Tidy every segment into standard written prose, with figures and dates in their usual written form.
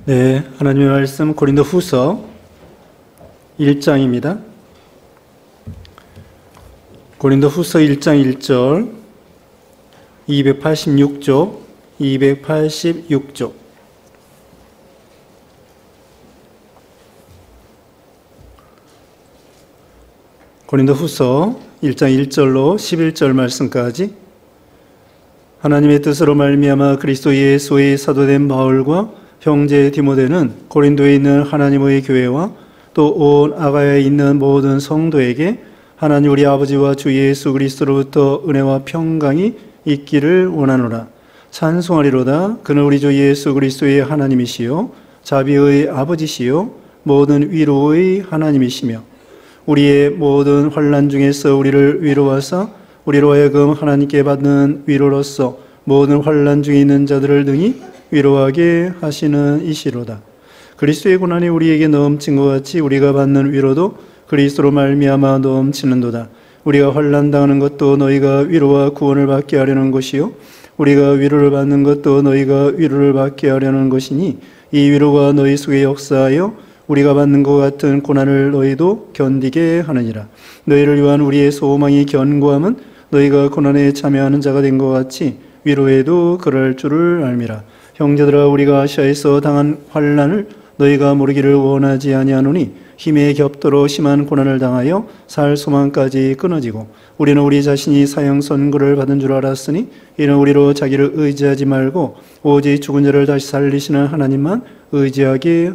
네, 하나님의 말씀 고린도후서 1장입니다. 고린도후서 1장 1절 286쪽 286쪽 고린도후서 1장 1절로 11절 말씀까지 하나님의 뜻으로 말미암아 그리스도 예수의 사도된 바울과 형제 디모데는 고린도에 있는 하나님의 교회와 또 온 아가야에 있는 모든 성도에게 하나님 우리 아버지와 주 예수 그리스도로부터 은혜와 평강이 있기를 원하노라. 찬송하리로다. 그는 우리 주 예수 그리스도의 하나님이시요 자비의 아버지시요 모든 위로의 하나님이시며 우리의 모든 환난 중에서 우리를 위로하사 우리로 하여금 하나님께 받는 위로로서 모든 환난 중에 있는 자들을 등이 위로하게 하시는 이시로다. 그리스도의 고난이 우리에게 넘친 것 같이 우리가 받는 위로도 그리스도로 말미암아 넘치는도다. 우리가 환난 당하는 것도 너희가 위로와 구원을 받게 하려는 것이요 우리가 위로를 받는 것도 너희가 위로를 받게 하려는 것이니 이 위로가 너희 속에 역사하여 우리가 받는 것 같은 고난을 너희도 견디게 하느니라. 너희를 위한 우리의 소망이 견고함은 너희가 고난에 참여하는 자가 된 것 같이 위로에도 그럴 줄을 알미라. 형제들아, 우리가 아시아에서 당한 환난을 너희가 모르기를 원하지 아니하노니 힘에 겹도록 심한 고난을 당하여 살 소망까지 끊어지고 우리는 우리 자신이 사형 선고를 받은 줄 알았으니 이는 우리로 자기를 의지하지 말고 오직 죽은 자를 다시 살리시는 하나님만 의지하게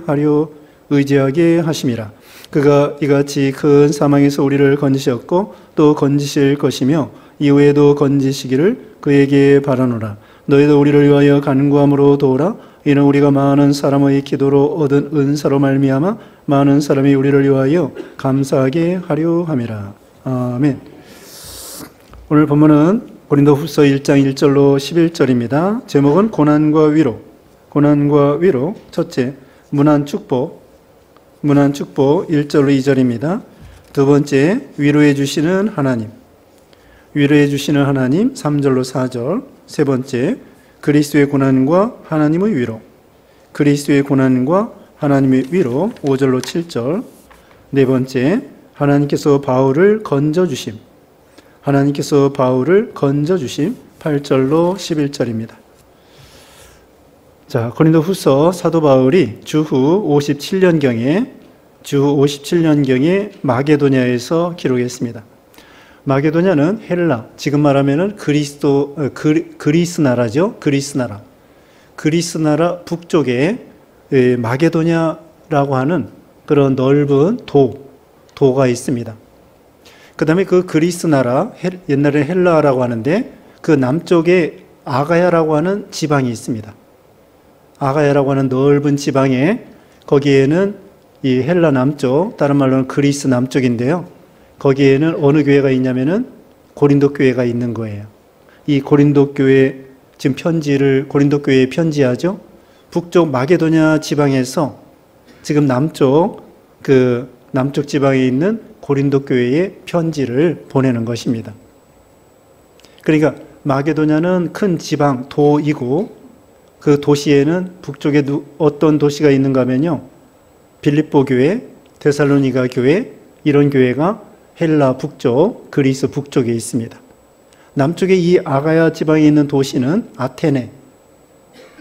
하심이라. 그가 이같이 큰 사망에서 우리를 건지셨고 또 건지실 것이며 이후에도 건지시기를 그에게 바라노라. 너희도 우리를 위하여 간구함으로 도우라. 이는 우리가 많은 사람의 기도로 얻은 은사로 말미암아 많은 사람이 우리를 위하여 감사하게 하려 함이라. 아멘. 오늘 본문은 고린도후서 1장 1절로 11절입니다. 제목은 고난과 위로. 고난과 위로. 첫째, 문안 축복 1절로 2절입니다. 두 번째, 위로해 주시는 하나님. 위로해 주시는 하나님 3절로 4절. 세 번째, 그리스도의 고난과 하나님의 위로. 그리스도의 고난과 하나님의 위로 5절로 7절. 네 번째, 하나님께서 바울을 건져주심. 하나님께서 바울을 건져주심 8절로 11절입니다. 자, 고린도후서 사도 바울이 주후 57년경에 마게도냐에서 기록했습니다. 마게도냐는 헬라, 지금 말하면은 그리스 나라죠. 그리스 나라 북쪽에 마게도냐라고 하는 그런 넓은 도가 있습니다. 그 다음에 그 그리스 나라, 옛날에 헬라라고 하는데 그 남쪽에 아가야라고 하는 지방이 있습니다. 아가야라고 하는 넓은 지방에 거기에는 이 헬라 남쪽, 다른 말로는 그리스 남쪽인데요. 거기에는 어느 교회가 있냐면은 고린도 교회가 있는 거예요. 이 고린도 교회 지금 고린도 교회에 편지하죠. 북쪽 마게도냐 지방에서 지금 남쪽 지방에 있는 고린도 교회에 편지를 보내는 것입니다. 그러니까 마게도냐는 큰 지방 도이고 그 도시에는 북쪽에 어떤 도시가 있는가 하면요. 빌립보 교회, 데살로니가 교회, 이런 교회가 헬라 북쪽, 그리스 북쪽에 있습니다. 남쪽에 이 아가야 지방에 있는 도시는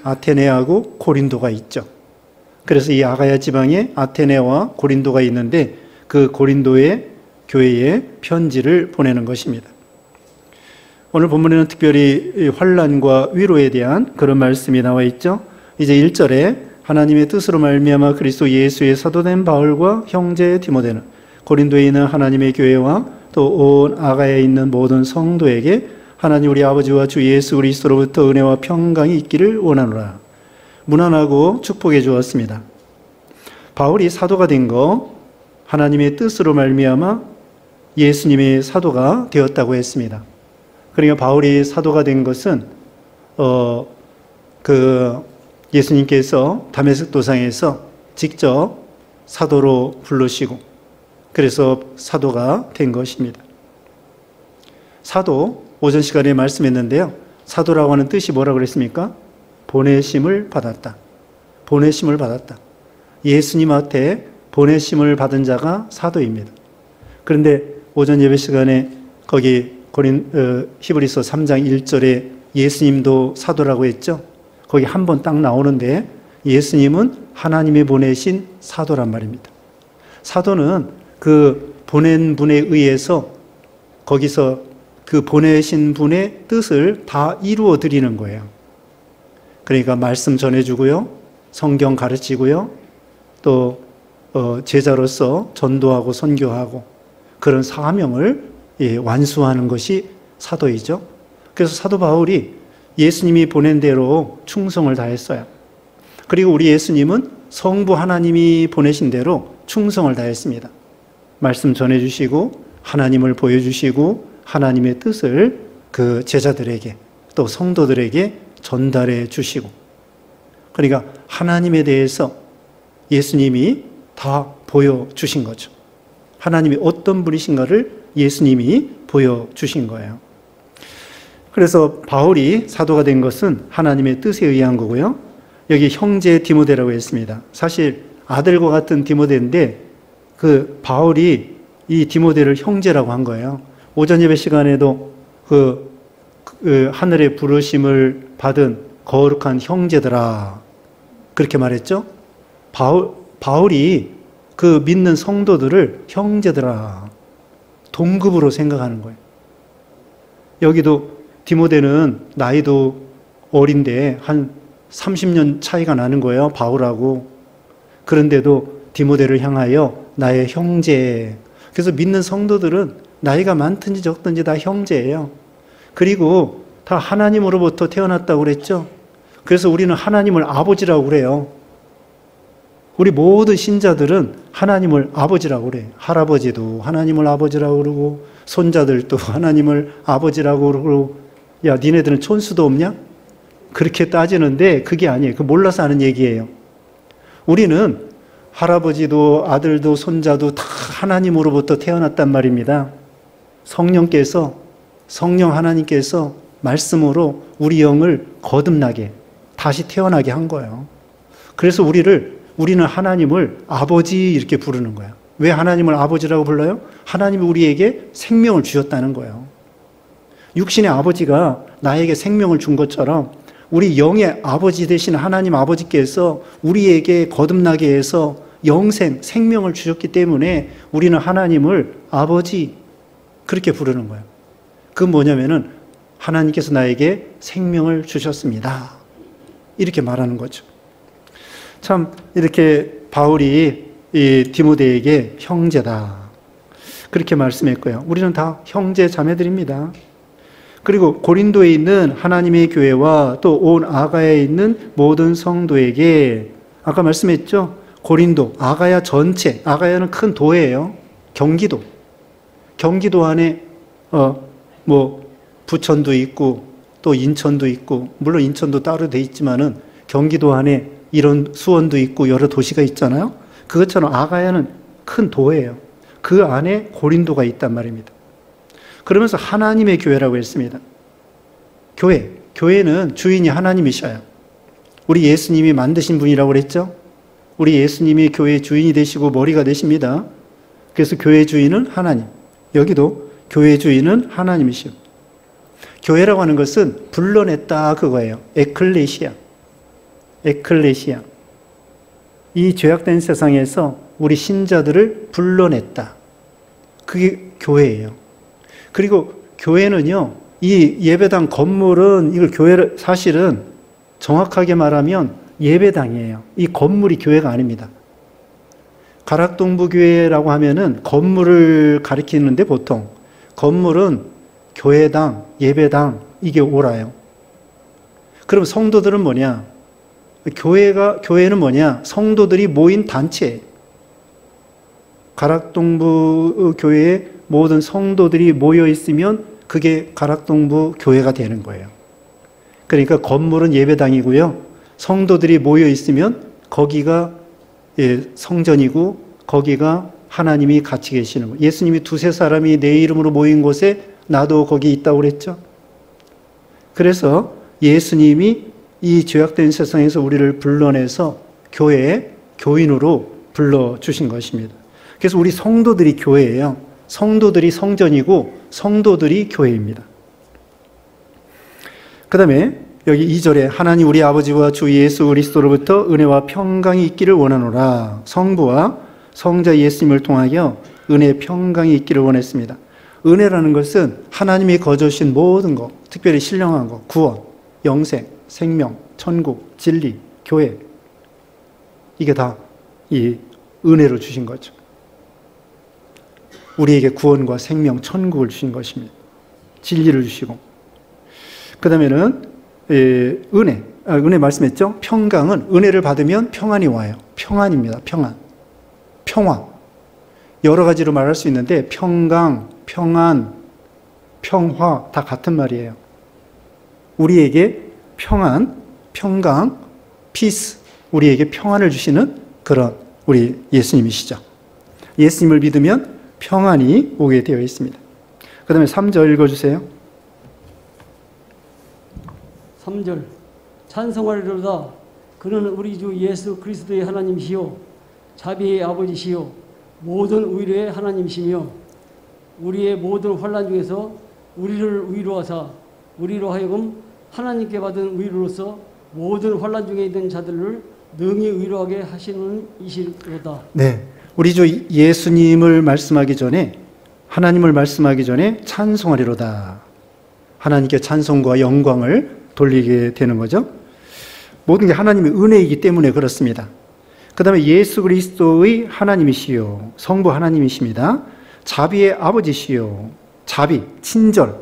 아테네하고 고린도가 있죠. 그래서 이 아가야 지방에 아테네와 고린도가 있는데 그 고린도의 교회에 편지를 보내는 것입니다. 오늘 본문에는 특별히 환난과 위로에 대한 그런 말씀이 나와 있죠. 이제 1절에 하나님의 뜻으로 말미암아 그리스도 예수의 사도된 바울과 형제 디모데는 고린도에 있는 하나님의 교회와 또 온 아가야에 있는 모든 성도에게 하나님 우리 아버지와 주 예수 그리스도로부터 은혜와 평강이 있기를 원하노라. 문안하고 축복해 주었습니다. 바울이 사도가 된 거 하나님의 뜻으로 말미암아 예수님의 사도가 되었다고 했습니다. 그러니까 바울이 사도가 된 것은 예수님께서 다메섹 도상에서 직접 사도로 부르시고 그래서 사도가 된 것입니다. 사도, 오전 시간에 말씀했는데요. 사도라고 하는 뜻이 뭐라고 그랬습니까? 보내심을 받았다. 보내심을 받았다. 예수님한테 보내심을 받은 자가 사도입니다. 그런데 오전 예배 시간에 거기 히브리서 3장 1절에 예수님도 사도라고 했죠. 거기 한 번 딱 나오는데 예수님은 하나님이 보내신 사도란 말입니다. 사도는 그 보낸 분에 의해서 거기서 그 보내신 분의 뜻을 다 이루어 드리는 거예요. 그러니까 말씀 전해주고요, 성경 가르치고요, 또 제자로서 전도하고 선교하고 그런 사명을 완수하는 것이 사도이죠. 그래서 사도 바울이 예수님이 보낸 대로 충성을 다했어요. 그리고 우리 예수님은 성부 하나님이 보내신 대로 충성을 다했습니다. 말씀 전해주시고 하나님을 보여주시고 하나님의 뜻을 그 제자들에게 또 성도들에게 전달해 주시고, 그러니까 하나님에 대해서 예수님이 다 보여주신 거죠. 하나님이 어떤 분이신가를 예수님이 보여주신 거예요. 그래서 바울이 사도가 된 것은 하나님의 뜻에 의한 거고요. 여기 형제 디모데라고 했습니다. 사실 아들과 같은 디모데인데 그 바울이 이 디모데를 형제라고 한 거예요. 오전 예배 시간에도 하늘의 부르심을 받은 거룩한 형제들아 그렇게 말했죠. 바울이 그 믿는 성도들을 형제들아 동급으로 생각하는 거예요. 여기도 디모데는 나이도 어린데 한 30년 차이가 나는 거예요. 바울하고. 그런데도 디모데를 향하여 나의 형제. 그래서 믿는 성도들은 나이가 많든지 적든지 다 형제예요. 그리고 다 하나님으로부터 태어났다고 그랬죠. 그래서 우리는 하나님을 아버지라고 그래요. 우리 모든 신자들은 하나님을 아버지라고 그래. 할아버지도 하나님을 아버지라고 그러고 손자들도 하나님을 아버지라고 그러고, 야 니네들은 촌수도 없냐? 그렇게 따지는데 그게 아니에요. 그 몰라서 하는 얘기예요. 우리는 할아버지도 아들도 손자도 다 하나님으로부터 태어났단 말입니다. 성령 하나님께서 말씀으로 우리 영을 거듭나게 다시 태어나게 한 거예요. 그래서 우리는 하나님을 아버지 이렇게 부르는 거예요. 왜 하나님을 아버지라고 불러요? 하나님이 우리에게 생명을 주셨다는 거예요. 육신의 아버지가 나에게 생명을 준 것처럼 우리 영의 아버지 되신 하나님 아버지께서 우리에게 거듭나게 해서 영생, 생명을 주셨기 때문에 우리는 하나님을 아버지 그렇게 부르는 거예요. 그건 뭐냐면은 하나님께서 나에게 생명을 주셨습니다. 이렇게 말하는 거죠. 참 이렇게 바울이 이 디모데에게 형제다 그렇게 말씀했고요. 우리는 다 형제 자매들입니다. 그리고 고린도에 있는 하나님의 교회와 또 온 아가야에 있는 모든 성도에게 아까 말씀했죠. 고린도, 아가야 전체, 아가야는 큰 도예요. 경기도 안에 부천도 있고 또 인천도 있고, 물론 인천도 따로 돼 있지만은 경기도 안에 이런 수원도 있고 여러 도시가 있잖아요. 그것처럼 아가야는 큰 도예요. 그 안에 고린도가 있단 말입니다. 그러면서 하나님의 교회라고 했습니다. 교회는 주인이 하나님이셔요. 우리 예수님이 만드신 분이라고 그랬죠. 우리 예수님이 교회의 주인이 되시고 머리가 되십니다. 그래서 교회 주인은 하나님. 여기도 교회 주인은 하나님이시오. 교회라고 하는 것은 불러냈다 그거예요. 에클레시아. 이 죄악된 세상에서 우리 신자들을 불러냈다. 그게 교회예요. 그리고 교회는요, 이 예배당 건물은 이걸 교회를 사실은 정확하게 말하면 예배당이에요. 이 건물이 교회가 아닙니다. 가락동부교회라고 하면은 건물을 가리키는데 보통 건물은 교회당, 예배당 이게 옳아요. 그럼 성도들은 뭐냐? 교회는 뭐냐? 성도들이 모인 단체예요. 가락동부 교회에 모든 성도들이 모여 있으면 그게 가락동부 교회가 되는 거예요. 그러니까 건물은 예배당이고요. 성도들이 모여 있으면 거기가 성전이고 거기가 하나님이 같이 계시는 거예요. 예수님이 두세 사람이 내 이름으로 모인 곳에 나도 거기 있다고 그랬죠. 그래서 예수님이 이 죄악된 세상에서 우리를 불러내서 교회의 교인으로 불러주신 것입니다. 그래서 우리 성도들이 교회예요. 성도들이 성전이고 성도들이 교회입니다. 그 다음에 여기 2절에 하나님 우리 아버지와 주 예수 그리스도로부터 은혜와 평강이 있기를 원하노라. 성부와 성자 예수님을 통하여 은혜 평강이 있기를 원했습니다. 은혜라는 것은 하나님이 거저주신 모든 것, 특별히 신령한 것, 구원, 영생, 생명, 천국, 진리, 교회, 이게 다 이 은혜로 주신 거죠. 우리에게 구원과 생명, 천국을 주신 것입니다. 진리를 주시고. 그 다음에는 은혜 말씀했죠? 평강은 은혜를 받으면 평안이 와요. 평안입니다. 평안. 평화. 여러 가지로 말할 수 있는데 평강, 평안, 평화 다 같은 말이에요. 우리에게 평안, 평강, 피스, 우리에게 평안을 주시는 그런 우리 예수님이시죠. 예수님을 믿으면 평안이 오게 되어 있습니다. 그 다음에 3절 읽어주세요. 3절 찬송하리로다. 그는 우리 주 예수 그리스도의 하나님이시요 자비의 아버지시요 모든 위로의 하나님이시며 우리의 모든 환난 중에서 우리를 위로하사 우리로 하여금 하나님께 받은 위로로서 모든 환난 중에 있는 자들을 능히 위로하게 하시는 이시로다. 네, 우리 주 예수님을 말씀하기 전에 하나님을 말씀하기 전에 찬송하리로다. 하나님께 찬송과 영광을 돌리게 되는 거죠. 모든 게 하나님의 은혜이기 때문에 그렇습니다. 그 다음에 예수 그리스도의 하나님이시요 성부 하나님이십니다. 자비의 아버지시요 자비, 친절,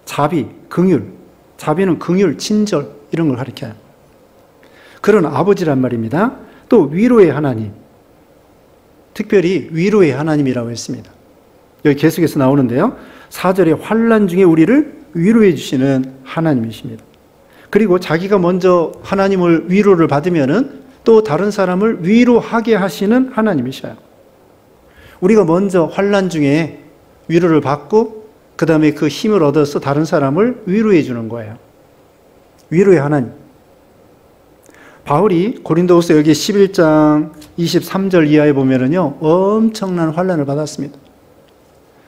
자비, 긍휼. 자비는 긍휼, 친절 이런 걸 가리켜요. 그런 아버지란 말입니다. 또 위로의 하나님, 특별히 위로의 하나님이라고 했습니다. 여기 계속해서 나오는데요. 4절에 환난 중에 우리를 위로해 주시는 하나님이십니다. 그리고 자기가 먼저 하나님을 위로를 받으면은 또 다른 사람을 위로하게 하시는 하나님이셔요. 우리가 먼저 환난 중에 위로를 받고 그 다음에 그 힘을 얻어서 다른 사람을 위로해 주는 거예요. 위로의 하나님. 바울이 고린도후서 여기 11장 23절 이하에 보면은요, 엄청난 환난을 받았습니다.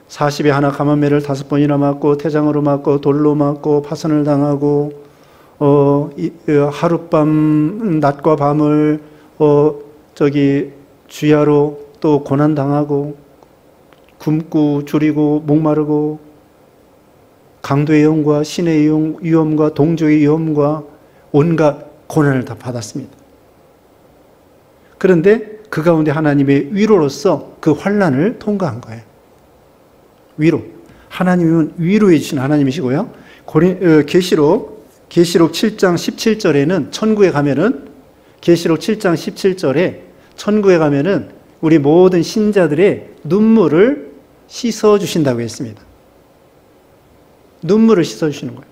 40에 하나 감암매를 5번이나 맞고 태장으로 맞고 돌로 맞고 파선을 당하고 하룻밤 낮과 밤을 주야로 또 고난 당하고 굶고 줄이고 목마르고 강도의 위험과 신의 위험과 동족의 위험과 온갖 고난을 다 받았습니다. 그런데 그 가운데 하나님의 위로로서 그 환난을 통과한 거예요. 위로. 하나님은 위로해 주신 하나님이시고요. 계시록 7장 17절에는 천국에 가면은 계시록 7장 17절에 천국에 가면은 우리 모든 신자들의 눈물을 씻어 주신다고 했습니다. 눈물을 씻어 주시는 거예요.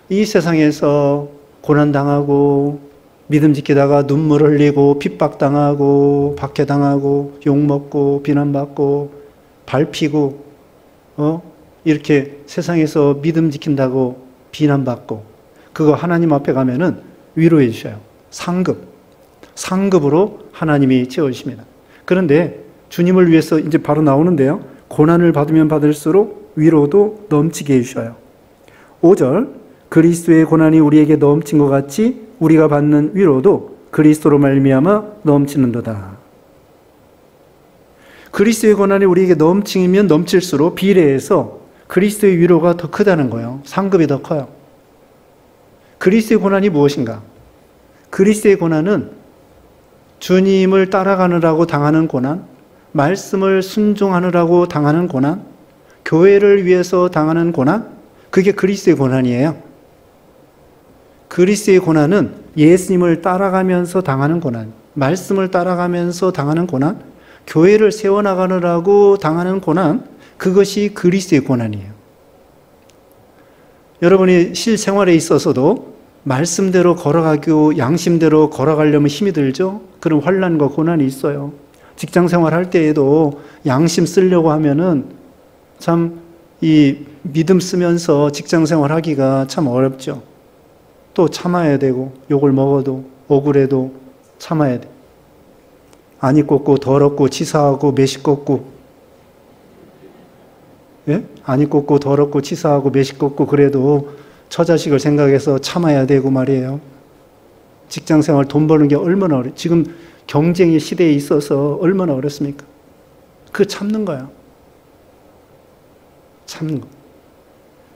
이 세상에서 고난당하고 믿음 지키다가 눈물 흘리고 핍박당하고 박해당하고 욕먹고 비난받고 밟히고 이렇게 세상에서 믿음 지킨다고 비난받고 그거 하나님 앞에 가면은 위로해 주셔요. 상급으로 하나님이 채워주십니다. 그런데 주님을 위해서 이제 바로 나오는데요. 고난을 받으면 받을수록 위로도 넘치게 해주셔요. 5절 그리스도의 고난이 우리에게 넘친 것 같이 우리가 받는 위로도 그리스도로 말미암아 넘치는도다. 그리스도의 고난이 우리에게 넘치면 넘칠수록 비례해서 그리스도의 위로가 더 크다는 거예요. 상급이 더 커요. 그리스도의 고난이 무엇인가? 그리스도의 고난은 주님을 따라가느라고 당하는 고난, 말씀을 순종하느라고 당하는 고난, 교회를 위해서 당하는 고난, 그게 그리스도의 고난이에요. 그리스도의 고난은 예수님을 따라가면서 당하는 고난, 말씀을 따라가면서 당하는 고난, 교회를 세워나가느라고 당하는 고난, 그것이 그리스도의 고난이에요. 여러분이 실생활에 있어서도 말씀대로 걸어가고 양심대로 걸어가려면 힘이 들죠? 그런 환난과 고난이 있어요. 직장생활 할 때에도 양심 쓰려고 하면은 참 이 믿음 쓰면서 직장생활 하기가 참 어렵죠. 또 참아야 되고 욕을 먹어도 억울해도 참아야 돼. 안이 꽂고 더럽고 치사하고 메시껍고, 예? 안이 꽂고 더럽고 치사하고 메시껍고 그래도 처자식을 생각해서 참아야 되고 말이에요. 직장생활 돈 버는 게 얼마나 어려. 지금 경쟁의 시대에 있어서 얼마나 어렵습니까? 그 참는 거야. 참는 거.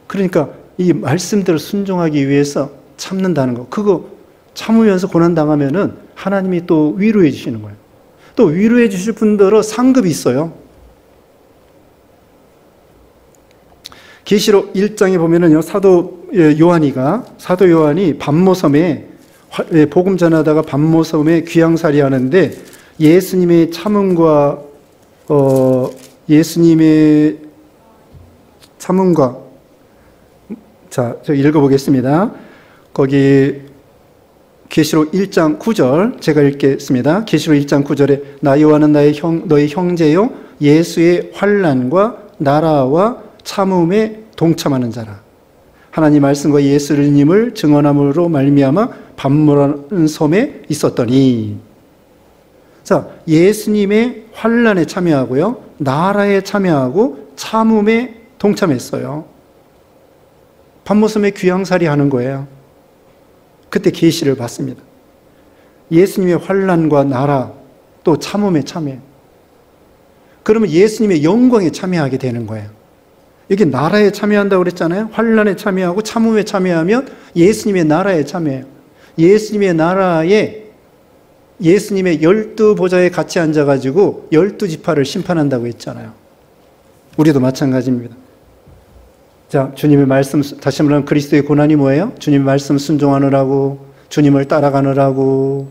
그러니까 이 말씀대로 순종하기 위해서 참는다는 거. 그거 참으면서 고난당하면은 하나님이 또 위로해 주시는 거예요. 또 위로해 주실 분들은 상급이 있어요. 계시록 1장에 보면은요, 사도 요한이 반모섬에 복음 전하다가 반모섬에 귀양살이 하는데 예수님의 참음과 자, 저 읽어보겠습니다. 거기 계시록 1장 9절 제가 읽겠습니다. 계시록 1장 9절에 나 요한은 너희 형제요 예수의 환난과 나라와 참음에 동참하는 자라. 하나님 말씀과 예수님을 증언함으로 말미암아 반모라는 섬에 있었더니. 자, 예수님의 환난에 참여하고요, 나라에 참여하고 참음에 동참했어요. 반모섬에 귀양살이 하는 거예요. 그때 계시를 받습니다. 예수님의 환난과 나라 또 참음에 참여해요. 그러면 예수님의 영광에 참여하게 되는 거예요. 여기 나라에 참여한다고 그랬잖아요. 환난에 참여하고 참음에 참여하면 예수님의 나라에 참여해요. 예수님의 나라에 예수님의 12보좌에 같이 앉아가지고 12지파를 심판한다고 했잖아요. 우리도 마찬가지입니다. 자, 주님의 말씀, 다시 말하면 그리스도의 고난이 뭐예요? 주님의 말씀 순종하느라고, 주님을 따라가느라고,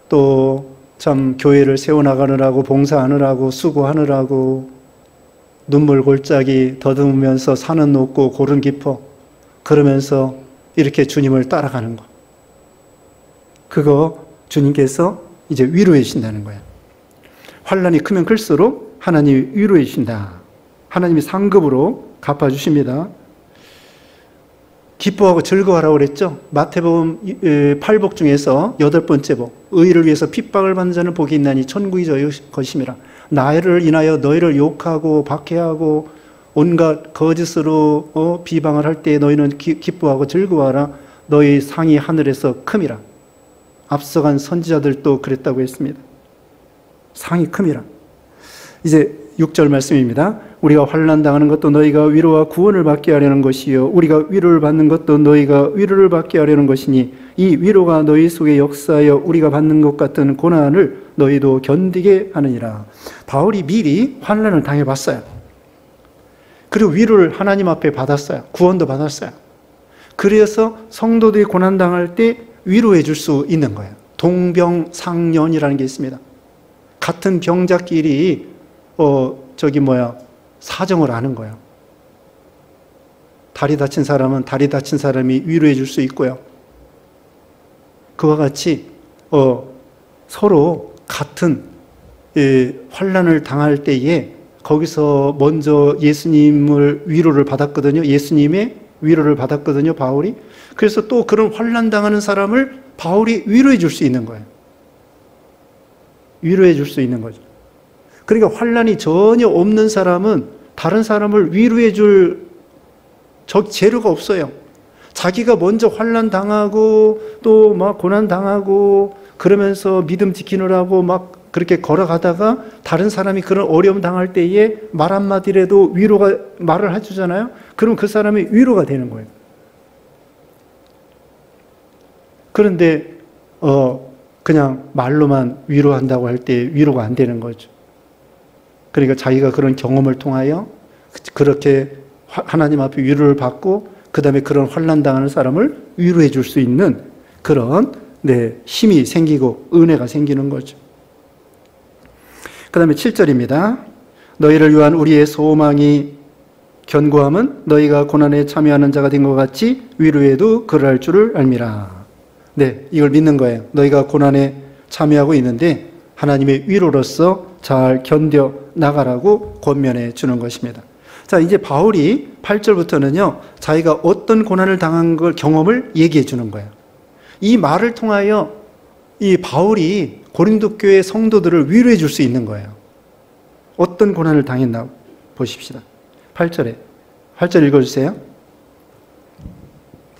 또 참 교회를 세워나가느라고, 봉사하느라고, 수고하느라고, 눈물 골짜기 더듬으면서 산은 높고 골은 깊어, 그러면서 이렇게 주님을 따라가는 거. 그거 주님께서 이제 위로해 주신다는 거예요. 환난이 크면 클수록 하나님이 위로해 주신다. 하나님이 상급으로 갚아주십니다. 기뻐하고 즐거워하라고 그랬죠. 마태복음 8복 중에서 8번째 복, 의를 위해서 핍박을 받는 자는 복이 있나니 천국이 저희 것임이라. 나를 인하여 너희를 욕하고 박해하고 온갖 거짓으로 비방을 할 때 너희는 기뻐하고 즐거워하라. 너희 상이 하늘에서 큼이라. 앞서간 선지자들도 그랬다고 했습니다. 상이 큼이라. 이제 6절 말씀입니다. 우리가 환난 당하는 것도 너희가 위로와 구원을 받게 하려는 것이요 우리가 위로를 받는 것도 너희가 위로를 받게 하려는 것이니 이 위로가 너희 속에 역사하여 우리가 받는 것 같은 고난을 너희도 견디게 하느니라. 바울이 미리 환난을 당해봤어요. 그리고 위로를 하나님 앞에 받았어요. 구원도 받았어요. 그래서 성도들이 고난 당할 때 위로해 줄 수 있는 거예요. 동병상련이라는 게 있습니다. 같은 병자끼리 사정을 아는 거예요. 다리 다친 사람은 다리 다친 사람이 위로해 줄 수 있고요. 그와 같이 서로 같은 환난을 당할 때에 거기서 먼저 예수님을 위로를 받았거든요. 예수님의 위로를 받았거든요, 바울이. 그래서 또 그런 환난 당하는 사람을 바울이 위로해 줄 수 있는 거예요. 위로해 줄 수 있는 거죠. 그러니까 환난이 전혀 없는 사람은 다른 사람을 위로해 줄 재료가 없어요. 자기가 먼저 환난 당하고 또 막 고난 당하고 그러면서 믿음 지키느라고 막 그렇게 걸어가다가 다른 사람이 그런 어려움 당할 때에 말 한마디라도 위로가 말을 해주잖아요. 그럼 그 사람이 위로가 되는 거예요. 그런데 그냥 말로만 위로한다고 할 때 위로가 안 되는 거죠. 그러니까 자기가 그런 경험을 통하여 그렇게 하나님 앞에 위로를 받고 그 다음에 그런 환난 당하는 사람을 위로해 줄 수 있는 그런 힘이 생기고 은혜가 생기는 거죠. 그 다음에 7절입니다. 너희를 위한 우리의 소망이 견고함은 너희가 고난에 참여하는 자가 된 것 같이 위로에도 그러할 줄을 알미라. 네, 이걸 믿는 거예요. 너희가 고난에 참여하고 있는데 하나님의 위로로서 잘 견뎌 나가라고 권면해 주는 것입니다. 자, 이제 바울이 8절부터는요, 자기가 어떤 고난을 당한 걸 경험을 얘기해 주는 거예요. 이 말을 통하여 이 바울이 고린도 교회 성도들을 위로해 줄 수 있는 거예요. 어떤 고난을 당했나 보십시다. 8절에 8절 읽어주세요.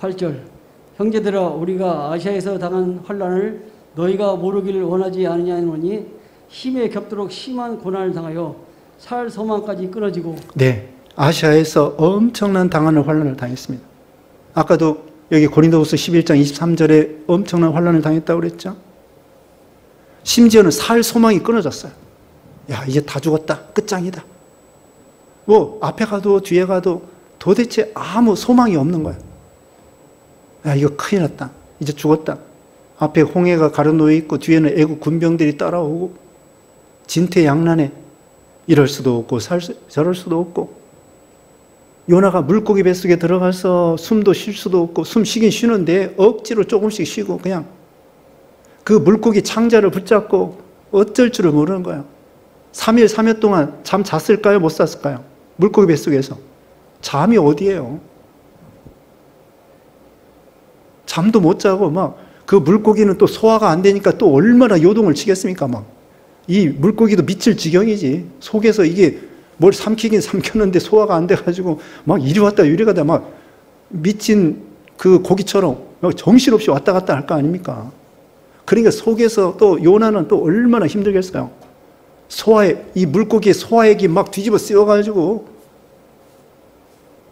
8절 형제들아 우리가 아시아에서 당한 환난을 너희가 모르기를 원하지 아니하노니 힘에 겹도록 심한 고난을 당하여 살 소망까지 끊어지고. 네, 아시아에서 엄청난 당하는 환난을 당했습니다. 아까도 여기 고린도후서 11장 23절에 엄청난 환난을 당했다고 그랬죠. 심지어는 살 소망이 끊어졌어요. 야, 이제 다 죽었다. 끝장이다. 뭐 앞에 가도 뒤에 가도 도대체 아무 소망이 없는 거예요. 야, 이거 큰일 났다. 이제 죽었다. 앞에 홍해가 가로놓여 있고 뒤에는 애국 군병들이 따라오고 진퇴양난해. 이럴 수도 없고 저럴 수도 없고, 요나가 물고기 뱃속에 들어가서 숨도 쉴 수도 없고, 숨 쉬긴 쉬는데 억지로 조금씩 쉬고 그냥 그 물고기 창자를 붙잡고 어쩔 줄을 모르는 거예요. 3일 3일 동안 잠 잤을까요? 못 잤을까요? 물고기 뱃속에서. 잠이 어디예요? 잠도 못 자고 막 그 물고기는 또 소화가 안 되니까 또 얼마나 요동을 치겠습니까? 막 이 물고기도 미칠 지경이지. 속에서 이게 뭘 삼키긴 삼켰는데 소화가 안 돼가지고 막 이리 왔다 이리 가다 막 미친 그 고기처럼 막 정신없이 왔다 갔다 할 거 아닙니까? 그러니까 속에서 또 요나는 또 얼마나 힘들겠어요. 이 물고기의 소화액이 막 뒤집어 쓰여가지고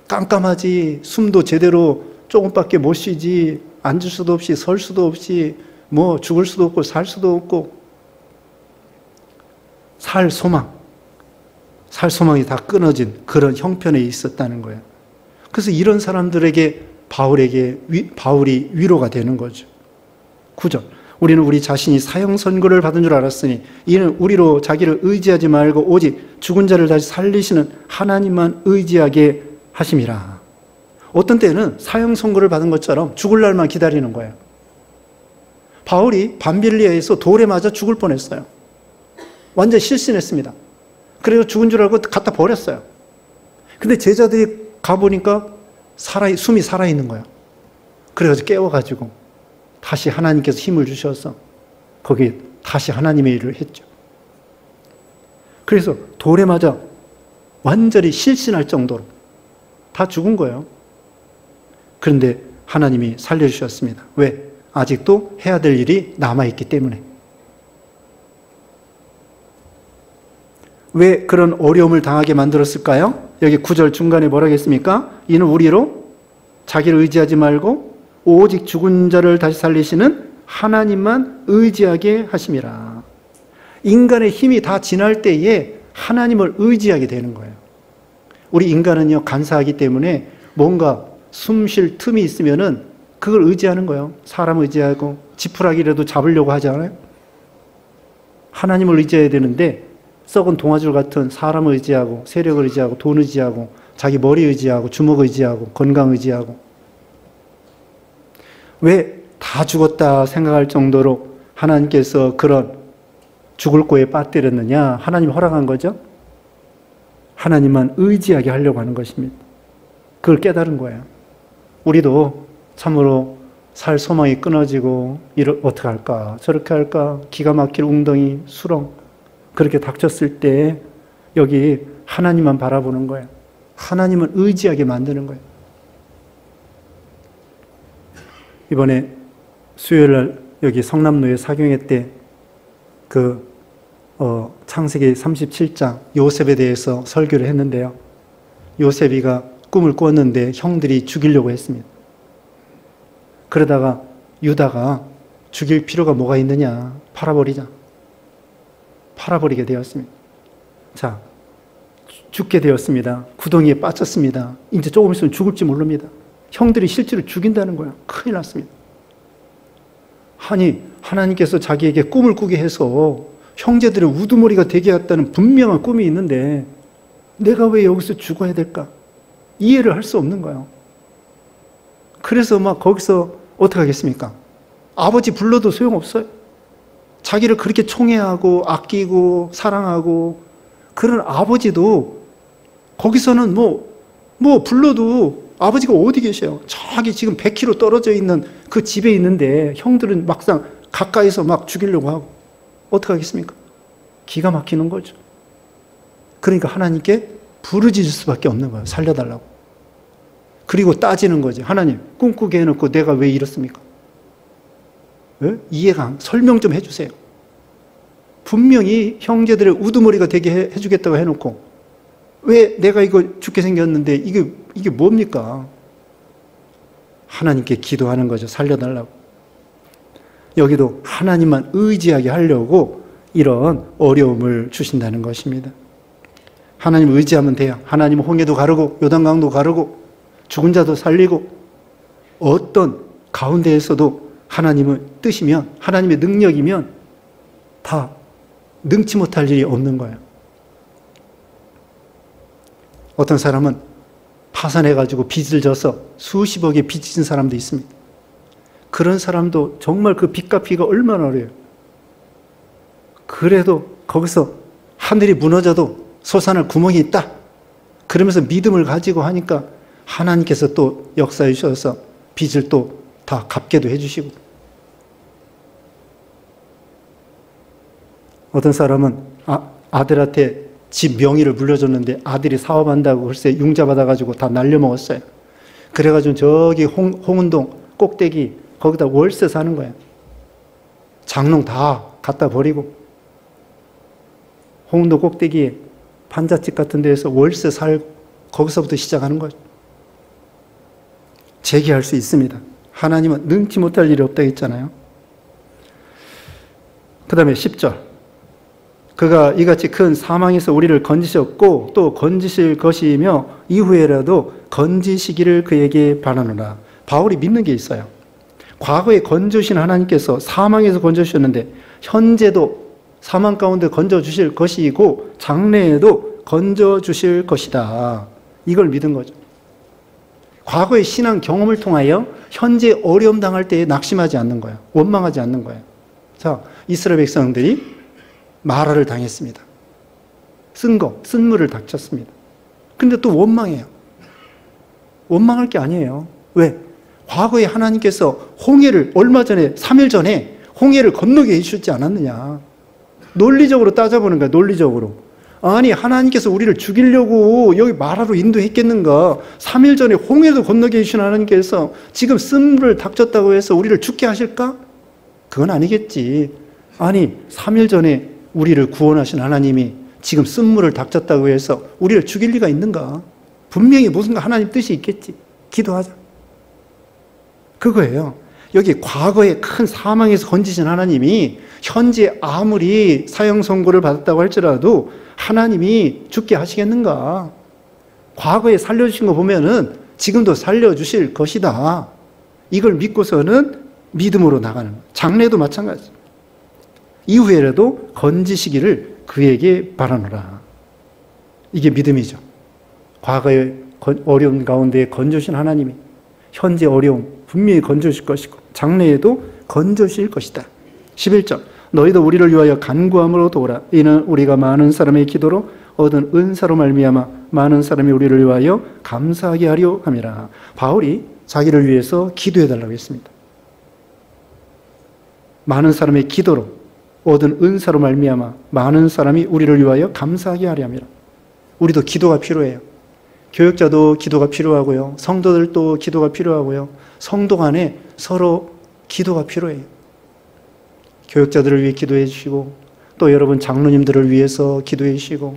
깜깜하지. 숨도 제대로 조금밖에 못 쉬지. 앉을 수도 없이 설 수도 없이 뭐 죽을 수도 없고 살 수도 없고, 살 소망이 다 끊어진 그런 형편에 있었다는 거예요. 그래서 이런 사람들에게 바울이 위로가 되는 거죠. 9절. 우리는 우리 자신이 사형 선고를 받은 줄 알았으니 이는 우리로 자기를 의지하지 말고 오직 죽은 자를 다시 살리시는 하나님만 의지하게 하심이라. 어떤 때는 사형 선고를 받은 것처럼 죽을 날만 기다리는 거예요. 바울이 밤빌리아에서 돌에 맞아 죽을 뻔했어요. 완전 실신했습니다. 그래서 죽은 줄 알고 갖다 버렸어요. 근데 제자들이 가보니까 숨이 살아있는 거예요. 그래가지고 깨워가지고 다시 하나님께서 힘을 주셔서 거기에 다시 하나님의 일을 했죠. 그래서 돌에 맞아 완전히 실신할 정도로 다 죽은 거예요. 그런데 하나님이 살려주셨습니다. 왜? 아직도 해야 될 일이 남아있기 때문에. 왜 그런 어려움을 당하게 만들었을까요? 여기 9절 중간에 뭐라고 했습니까? 이는 우리로 자기를 의지하지 말고 오직 죽은 자를 다시 살리시는 하나님만 의지하게 하심이라. 인간의 힘이 다 지날 때에 하나님을 의지하게 되는 거예요. 우리 인간은요, 간사하기 때문에 뭔가 숨 쉴 틈이 있으면은 그걸 의지하는 거예요. 사람 의지하고 지푸라기라도 잡으려고 하잖아요. 하나님을 의지해야 되는데 썩은 동아줄 같은 사람 의지하고 세력을 의지하고 돈 의지하고 자기 머리 의지하고 주먹 의지하고 건강 의지하고, 왜 다 죽었다 생각할 정도로 하나님께서 그런 죽을 고에 빠뜨렸느냐? 하나님 허락한 거죠. 하나님만 의지하게 하려고 하는 것입니다. 그걸 깨달은 거예요. 우리도 참으로 살 소망이 끊어지고 어떻게 할까? 저렇게 할까? 기가 막힐 웅덩이 수렁 그렇게 닥쳤을 때 여기 하나님만 바라보는 거예요. 하나님은 의지하게 만드는 거예요. 이번에 수요일날 여기 성남로에 사경회 때 창세기 37장 요셉에 대해서 설교를 했는데요. 요셉이가 꿈을 꾸었는데 형들이 죽이려고 했습니다. 그러다가 유다가 죽일 필요가 뭐가 있느냐? 팔아버리자. 팔아버리게 되었습니다. 자, 죽게 되었습니다. 구덩이에 빠졌습니다. 이제 조금 있으면 죽을지 모릅니다. 형들이 실제로 죽인다는 거예요. 큰일 났습니다. 아니, 하나님께서 자기에게 꿈을 꾸게 해서 형제들의 우두머리가 되게 했다는 분명한 꿈이 있는데 내가 왜 여기서 죽어야 될까? 이해를 할 수 없는 거예요. 그래서 막 거기서 어떻게 하겠습니까? 아버지 불러도 소용없어요. 자기를 그렇게 총애하고 아끼고 사랑하고 그런 아버지도 거기서는 뭐 불러도 아버지가 어디 계셔요? 저기 지금 100km 떨어져 있는 그 집에 있는데 형들은 막상 가까이서 막 죽이려고 하고 어떻게 하겠습니까? 기가 막히는 거죠. 그러니까 하나님께 부르짖을 수밖에 없는 거예요. 살려달라고. 그리고 따지는 거지. 하나님, 꿈꾸게 해놓고 내가 왜 이렇습니까? 왜? 설명 좀 해주세요. 분명히 형제들의 우두머리가 되게 해주겠다고 해놓고 왜 내가 이거 죽게 생겼는데 이게 뭡니까? 하나님께 기도하는 거죠. 살려달라고. 여기도 하나님만 의지하게 하려고 이런 어려움을 주신다는 것입니다. 하나님 의지하면 돼요. 하나님은 홍해도 가르고 요단강도 가르고 죽은 자도 살리고 어떤 가운데에서도 하나님의 뜻이면 하나님의 능력이면 다 능치 못할 일이 없는 거예요. 어떤 사람은 파산해가지고 빚을 져서 수십억의 빚이 진 사람도 있습니다. 그런 사람도 정말 그 빚 갚기가 얼마나 어려워요. 그래도 거기서 하늘이 무너져도 솟아날 구멍이 있다. 그러면서 믿음을 가지고 하니까 하나님께서 또 역사해 주셔서 빚을 또 다 갚게도 해주시고, 어떤 사람은 아들한테 집 명의를 물려줬는데 아들이 사업한다고 글쎄 융자 받아가지고 다 날려먹었어요. 그래가지고 저기 홍은동 꼭대기 거기다 월세 사는 거예요. 장롱 다 갖다 버리고 홍은동 꼭대기에 반잣집 같은 데에서 월세 살고 거기서부터 시작하는 거죠. 재기할 수 있습니다. 하나님은 능치 못할 일이 없다고 했잖아요. 그 다음에 10절. 그가 이같이 큰 사망에서 우리를 건지셨고 또 건지실 것이며 이후에라도 건지시기를 그에게 바라노라. 바울이 믿는 게 있어요. 과거에 건져주신 하나님께서 사망에서 건져주셨는데 현재도 사망 가운데 건져주실 것이고 장래에도 건져주실 것이다. 이걸 믿은 거죠. 과거의 신앙 경험을 통하여 현재 어려움 당할 때에 낙심하지 않는 거예요. 원망하지 않는 거예요. 자, 이스라엘 백성들이 마라를 당했습니다. 쓴물을 닥쳤습니다. 근데 또 원망해요. 원망할 게 아니에요. 왜? 과거에 하나님께서 홍해를 얼마 전에 3일 전에 홍해를 건너게 해주셨지 않았느냐. 논리적으로 따져보는 거야. 논리적으로. 아니 하나님께서 우리를 죽이려고 여기 마라로 인도했겠는가. 3일 전에 홍해도 건너게 해주신 하나님께서 지금 쓴물을 닥쳤다고 해서 우리를 죽게 하실까? 그건 아니겠지. 아니 3일 전에 우리를 구원하신 하나님이 지금 쓴물을 닥쳤다고 해서 우리를 죽일 리가 있는가? 분명히 무슨 하나님 뜻이 있겠지. 기도하자. 그거예요. 여기 과거에 큰 사망에서 건지신 하나님이 현재 아무리 사형 선고를 받았다고 할지라도 하나님이 죽게 하시겠는가? 과거에 살려주신 거 보면은 지금도 살려주실 것이다. 이걸 믿고서는 믿음으로 나가는 거예요. 장래도 마찬가지. 이후에라도 건지시기를 그에게 바라노라. 이게 믿음이죠. 과거의 어려운 가운데 건져주신 하나님이 현재 어려움 분명히 건져주실 것이고 장래에도 건져주실 것이다. 11절. 너희도 우리를 위하여 간구함으로 도우라. 이는 우리가 많은 사람의 기도로 얻은 은사로 말미암아 많은 사람이 우리를 위하여 감사하게 하려 함이라. 바울이 자기를 위해서 기도해달라고 했습니다. 많은 사람의 기도로 얻은 은사로 말미암아 많은 사람이 우리를 위하여 감사하게 하려 함이라. 우리도 기도가 필요해요. 교육자도 기도가 필요하고요. 성도들도 기도가 필요하고요. 성도 간에 서로 기도가 필요해요. 교육자들을 위해 기도해 주시고 또 여러분 장로님들을 위해서 기도해 주시고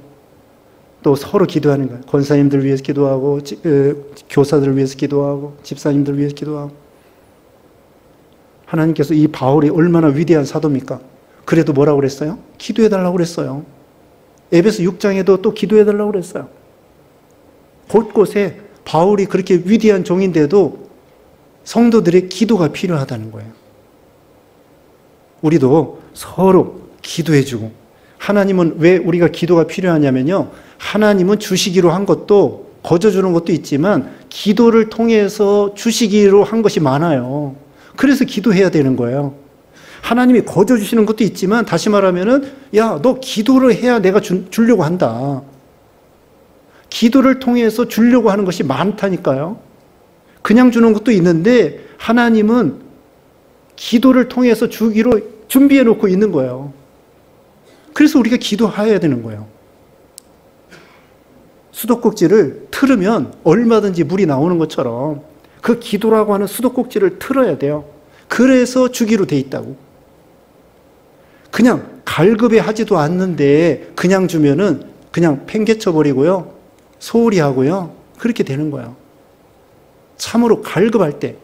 또 서로 기도하는 거예요. 권사님들을 위해서 기도하고 교사들을 위해서 기도하고 집사님들을 위해서 기도하고. 하나님께서 이 바울이 얼마나 위대한 사도입니까? 그래도 뭐라고 그랬어요? 기도해 달라고 그랬어요. 에베소 6장에도 또 기도해 달라고 그랬어요. 곳곳에 바울이 그렇게 위대한 종인데도 성도들의 기도가 필요하다는 거예요. 우리도 서로 기도해주고, 하나님은 왜 우리가 기도가 필요하냐면요, 하나님은 주시기로 한 것도 거저주는 것도 있지만 기도를 통해서 주시기로 한 것이 많아요. 그래서 기도해야 되는 거예요. 하나님이 거저주시는 것도 있지만 다시 말하면은 야, 너 기도를 해야 내가 주려고 한다. 기도를 통해서 주려고 하는 것이 많다니까요. 그냥 주는 것도 있는데 하나님은 기도를 통해서 주기로 준비해 놓고 있는 거예요. 그래서 우리가 기도해야 되는 거예요. 수도꼭지를 틀으면 얼마든지 물이 나오는 것처럼 그 기도라고 하는 수도꼭지를 틀어야 돼요. 그래서 주기로 돼 있다고. 그냥 갈급해 하지도 않는데 그냥 주면은 그냥 팽개쳐 버리고요. 소홀히 하고요. 그렇게 되는 거예요. 참으로 갈급할 때.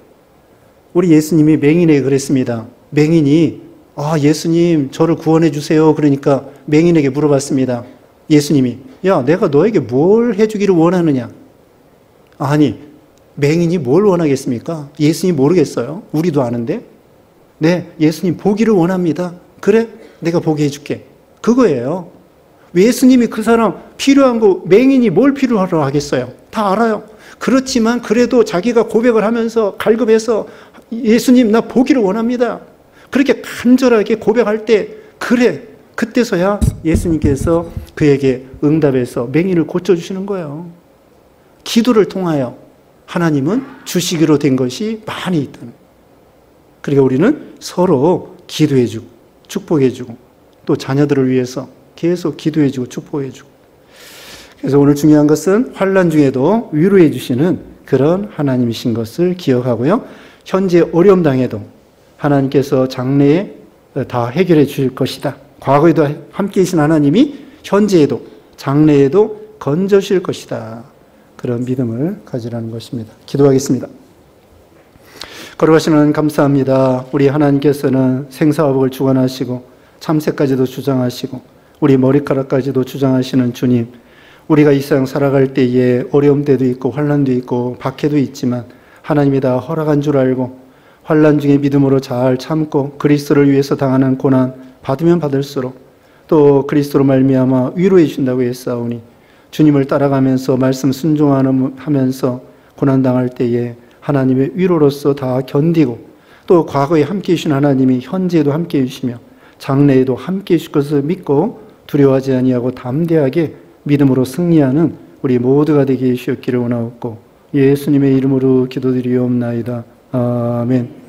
우리 예수님이 맹인에게 그랬습니다. 맹인이 예수님 저를 구원해 주세요. 그러니까 맹인에게 물어봤습니다. 예수님이 야 내가 너에게 뭘 해주기를 원하느냐. 아니 맹인이 뭘 원하겠습니까? 예수님 모르겠어요. 우리도 아는데. 네 예수님 보기를 원합니다. 그래 내가 보게 해줄게. 그거예요. 예수님이 그 사람 필요한 거 맹인이 뭘 필요하러 하겠어요. 다 알아요. 그렇지만 그래도 자기가 고백을 하면서 갈급해서 예수님 나 보기를 원합니다. 그렇게 간절하게 고백할 때 그래 그때서야 예수님께서 그에게 응답해서 맹인을 고쳐주시는 거예요. 기도를 통하여 하나님은 주시기로 된 것이 많이 있다는. 그러니까 우리는 서로 기도해주고 축복해주고 또 자녀들을 위해서 계속 기도해주고 축복해주고. 그래서 오늘 중요한 것은 환난 중에도 위로해 주시는 그런 하나님이신 것을 기억하고요. 현재 어려움 당해도 하나님께서 장래에 다 해결해 주실 것이다. 과거에도 함께 계신 하나님이 현재에도 장래에도 건져 주실 것이다. 그런 믿음을 가지라는 것입니다. 기도하겠습니다. 거룩하신 하나님 감사합니다. 우리 하나님께서는 생사화복을 주관하시고 참새까지도 주장하시고 우리 머리카락까지도 주장하시는 주님, 우리가 이 세상 살아갈 때에 어려움 때도 있고 환난도 있고 박해도 있지만 하나님이 다 허락한 줄 알고 환난 중에 믿음으로 잘 참고 그리스도를 위해서 당하는 고난 받으면 받을수록 또 그리스도로 말미암아 위로해 주신다고 했사오니 주님을 따라가면서 말씀 순종하면서 고난당할 때에 하나님의 위로로서 다 견디고 또 과거에 함께해 주신 하나님이 현재에도 함께해 주시며 장래에도 함께해 주실 것을 믿고 두려워하지 아니하고 담대하게 믿음으로 승리하는 우리 모두가 되게 해주셨기를 원하옵고 예수님의 이름으로 기도드리옵나이다. 아멘.